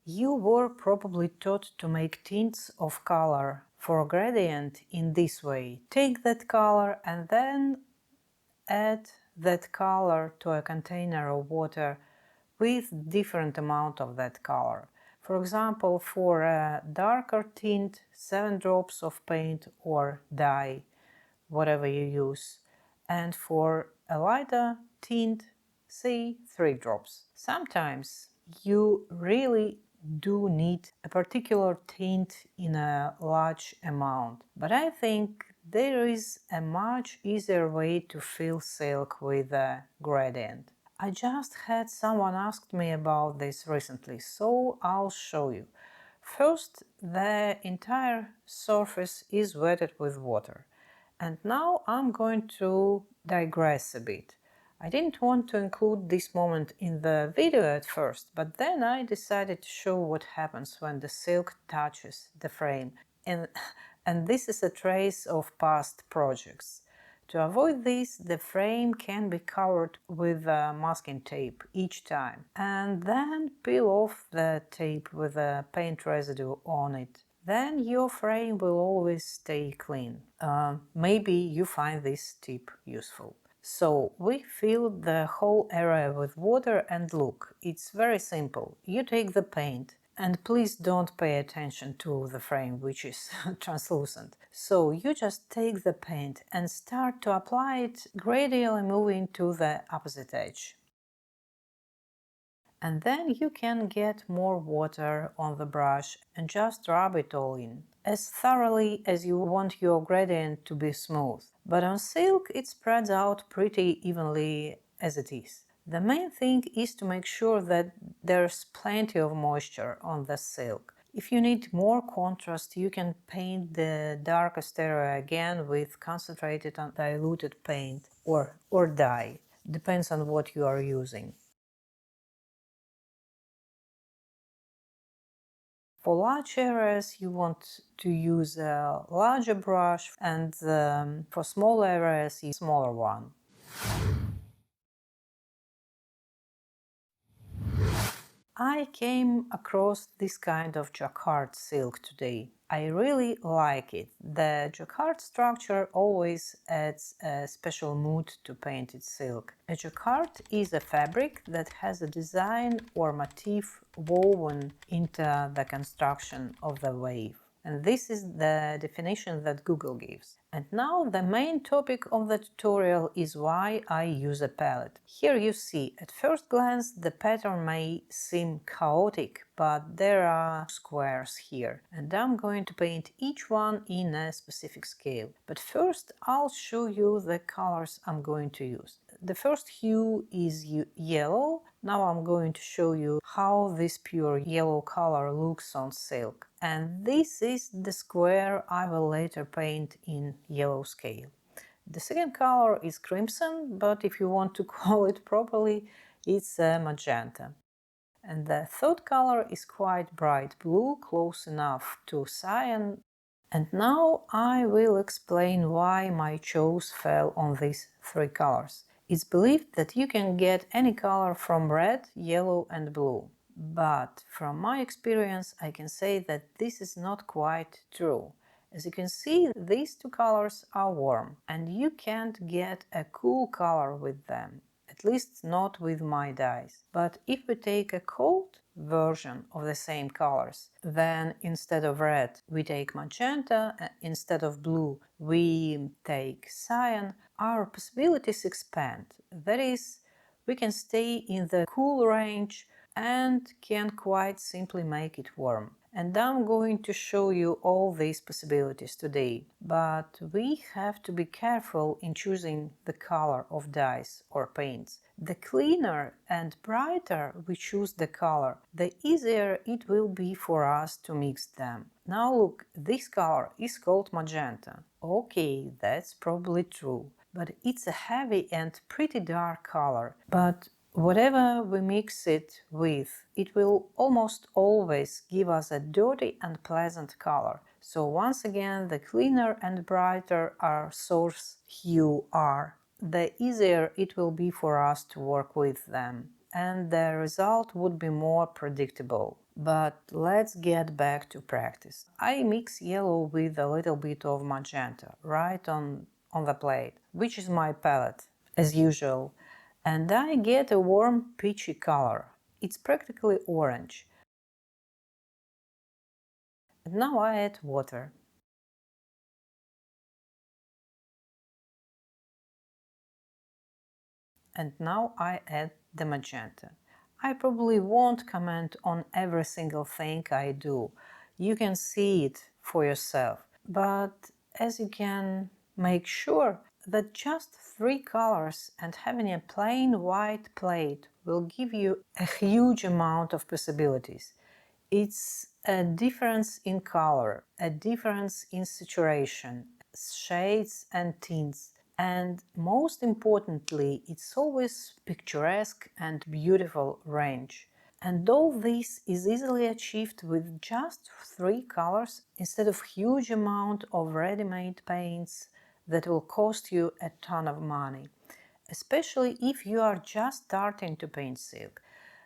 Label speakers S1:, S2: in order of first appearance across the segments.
S1: You were probably taught to make tints of color for a gradient in this way. Take that color and then add that color to a container of water with different amount of that color. For example, for a darker tint, 7 drops of paint or dye, whatever you use, and for a lighter tint, say 3 drops. Sometimes you really do need a particular tint in a large amount, but I think there is a much easier way to fill silk with a gradient. I just had someone ask me about this recently, so I'll show you. First, the entire surface is wetted with water. And now I'm going to digress a bit. I didn't want to include this moment in the video at first, but then I decided to show what happens when the silk touches the frame. And this is a trace of past projects. To avoid this, the frame can be covered with masking tape each time, and then peel off the tape with a paint residue on it. Then your frame will always stay clean. Maybe you find this tip useful. So we fill the whole area with water and look, it's very simple. You take the paint, and please don't pay attention to the frame, which is translucent. So you just take the paint and start to apply it, gradually moving to the opposite edge. And then you can get more water on the brush and just rub it all in, as thoroughly as you want your gradient to be smooth. But on silk it spreads out pretty evenly as it is. The main thing is to make sure that there's plenty of moisture on the silk. If you need more contrast, you can paint the darkest area again with concentrated and diluted paint or dye. Depends on what you are using. For large areas, you want to use a larger brush, and for small areas, a smaller one. I came across this kind of jacquard silk today. I really like it. The jacquard structure always adds a special mood to painted silk. A jacquard is a fabric that has a design or motif woven into the construction of the wave. And this is the definition that Google gives. And now the main topic of the tutorial is why I use a palette. Here you see, at first glance, the pattern may seem chaotic, but there are squares here, and I'm going to paint each one in a specific scale. But first I'll show you the colors I'm going to use. The first hue is yellow. Now I'm going to show you how this pure yellow color looks on silk. And this is the square I will later paint in yellow scale. The second color is crimson, but if you want to call it properly, it's magenta. And the third color is quite bright blue, close enough to cyan. And now I will explain why my choice fell on these three colors. It's believed that you can get any color from red, yellow and blue. But from my experience, I can say that this is not quite true. As you can see, these two colors are warm, and you can't get a cool color with them. At least not with my dyes. But if we take a cold version of the same colors, then instead of red we take magenta, instead of blue we take cyan, our possibilities expand. That is, we can stay in the cool range and can quite simply make it warm. And I'm going to show you all these possibilities today, but we have to be careful in choosing the color of dyes or paints. The cleaner and brighter we choose the color, the easier it will be for us to mix them. Now look, this color is called magenta. Okay, that's probably true, but it's a heavy and pretty dark color. But whatever we mix it with, it will almost always give us a dirty and pleasant color. So once again, the cleaner and brighter our source hue are, the easier it will be for us to work with them, and the result would be more predictable. But let's get back to practice. I mix yellow with a little bit of magenta right on the plate, which is my palette, as usual, and I get a warm peachy color. It's practically orange. And now I add water. And now I add the magenta. I probably won't comment on every single thing I do. You can see it for yourself. But as you can make sure that just three colors and having a plain white plate will give you a huge amount of possibilities. It's a difference in color, a difference in saturation, shades and tints, and most importantly, it's always picturesque and beautiful range. And all this is easily achieved with just three colors instead of huge amount of ready-made paints that will cost you a ton of money, especially if you are just starting to paint silk.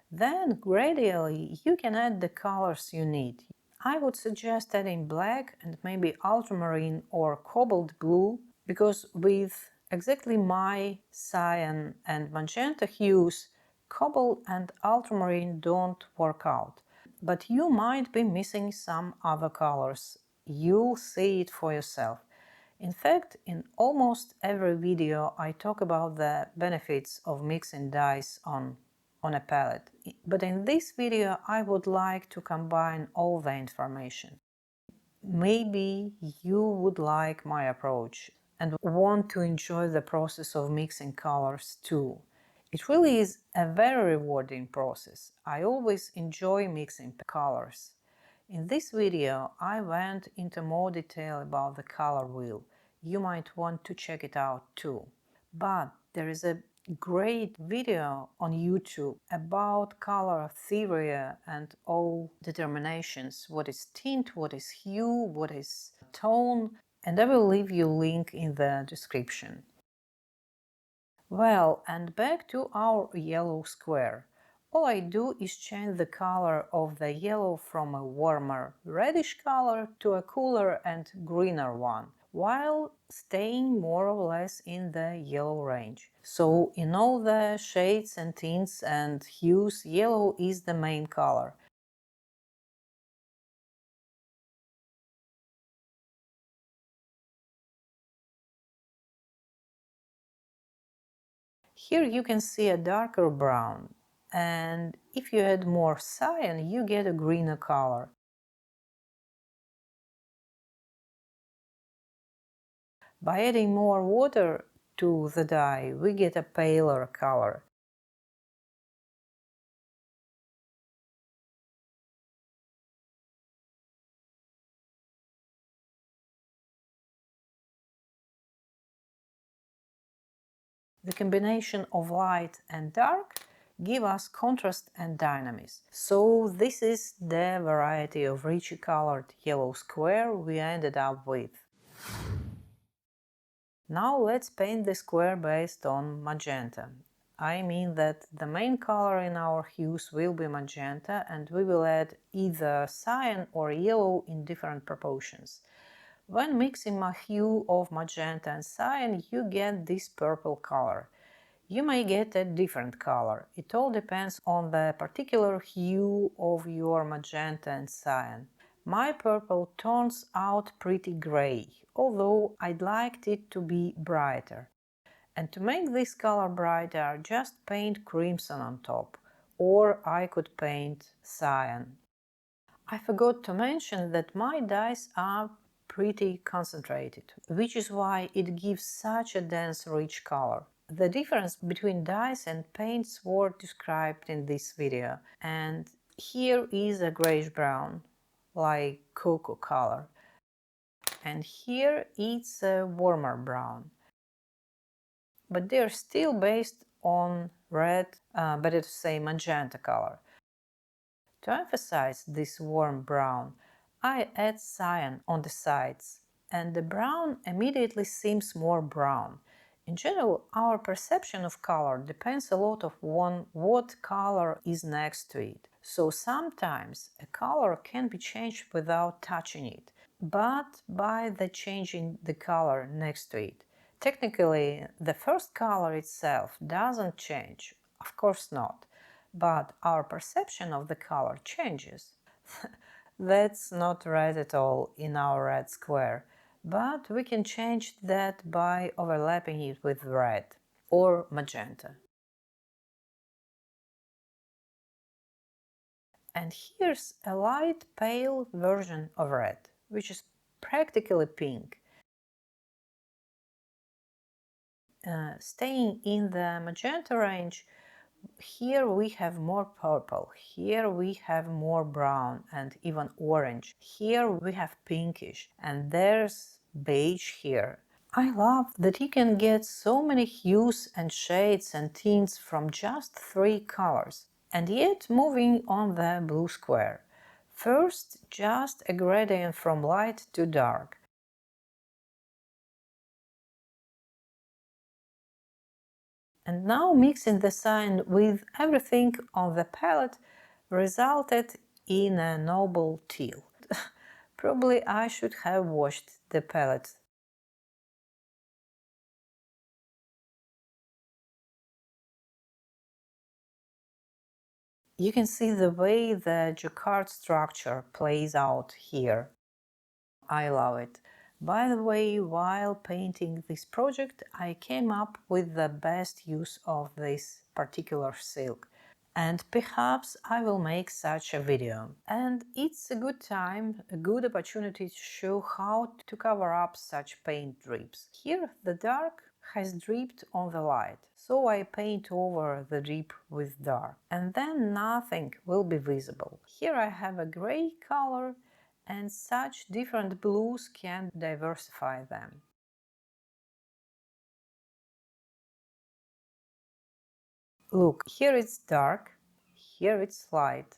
S1: Then gradually you can add the colors you need. I would suggest adding black and maybe ultramarine or cobalt blue, because with exactly my cyan and magenta hues, cobalt and ultramarine don't work out. But you might be missing some other colors. You'll see it for yourself. In fact, in almost every video I talk about the benefits of mixing dyes on a palette. But in this video I would like to combine all the information. Maybe you would like my approach and want to enjoy the process of mixing colors too. It really is a very rewarding process. I always enjoy mixing colors. In this video I went into more detail about the color wheel. You might want to check it out too. But there is a great video on YouTube about color theory and all determinations. What is tint, what is hue, what is tone, and I will leave you a link in the description. Well, and back to our yellow square. All I do is change the color of the yellow from a warmer reddish color to a cooler and greener one, while staying more or less in the yellow range. So in all the shades and tints and hues, yellow is the main color. Here you can see a darker brown, and if you add more cyan, you get a greener color. By adding more water to the dye, we get a paler color. The combination of light and dark give us contrast and dynamism. So this is the variety of richly colored yellow square we ended up with. Now let's paint the square based on magenta. I mean that the main color in our hues will be magenta, and we will add either cyan or yellow in different proportions. When mixing a hue of magenta and cyan, you get this purple color. You may get a different color. It all depends on the particular hue of your magenta and cyan. My purple turns out pretty grey, although I'd liked it to be brighter. And to make this color brighter, just paint crimson on top, or I could paint cyan. I forgot to mention that my dyes are pretty concentrated, which is why it gives such a dense, rich color. The difference between dyes and paints were described in this video, and here is a grayish-brown, like cocoa color, and here it's a warmer brown. But they're still based on red, better to say magenta color. To emphasize this warm brown, I add cyan on the sides, and the brown immediately seems more brown. In general, our perception of color depends a lot on what color is next to it. So sometimes a color can be changed without touching it, but by the changing the color next to it. Technically, the first color itself doesn't change, of course not, but our perception of the color changes. That's not red at all in our red square, but we can change that by overlapping it with red or magenta. And here's a light pale version of red, which is practically pink. Staying in the magenta range, here we have more purple, here we have more brown and even orange, here we have pinkish, and there's beige here. I love that you can get so many hues and shades and tints from just 3 colors. And yet moving on the blue square. First, just a gradient from light to dark. And now mixing the cyan with everything on the palette resulted in a noble teal. Probably I should have washed the palette. You can see the way the jacquard structure plays out here. I love it. By the way, while painting this project, I came up with the best use of this particular silk. And perhaps I will make such a video. And it's a good time, a good opportunity to show how to cover up such paint drips. Here the dark has dripped on the light, so I paint over the drip with dark, and then nothing will be visible. Here I have a gray color, and such different blues can diversify them. Look, here it's dark, here it's light,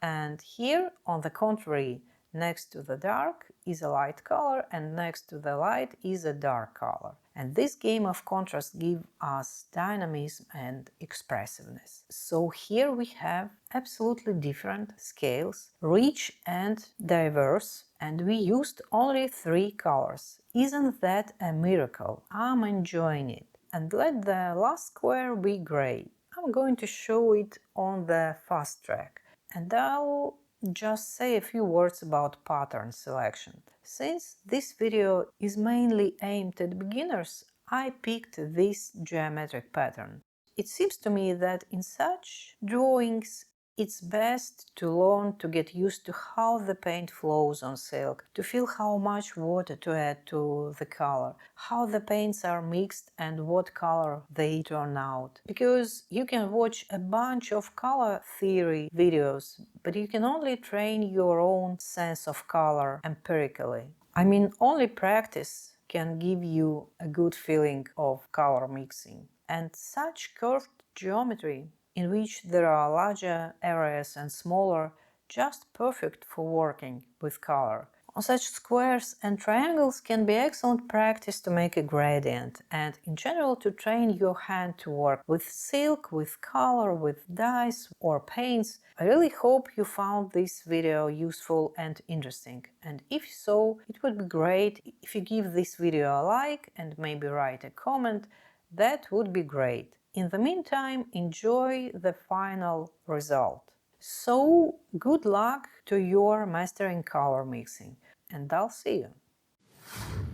S1: and here, on the contrary, next to the dark is a light color and next to the light is a dark color. And this game of contrast gives us dynamism and expressiveness. So here we have absolutely different scales, rich and diverse, and we used only 3 colors. Isn't that a miracle? I'm enjoying it. And let the last square be gray. I'm going to show it on the fast track. And I'll just say a few words about pattern selection. Since this video is mainly aimed at beginners, I picked this geometric pattern. It seems to me that in such drawings it's best to learn to get used to how the paint flows on silk, to feel how much water to add to the color, how the paints are mixed and what color they turn out. Because you can watch a bunch of color theory videos, but you can only train your own sense of color empirically. I mean, only practice can give you a good feeling of color mixing. And such curved geometry in which there are larger areas and smaller, just perfect for working with color. On such squares and triangles can be excellent practice to make a gradient and in general to train your hand to work with silk, with color, with dyes or paints. I really hope you found this video useful and interesting, and if so, it would be great if you give this video a like and maybe write a comment. That would be great. In the meantime, enjoy the final result. So, good luck to your mastering color mixing, and I'll see you.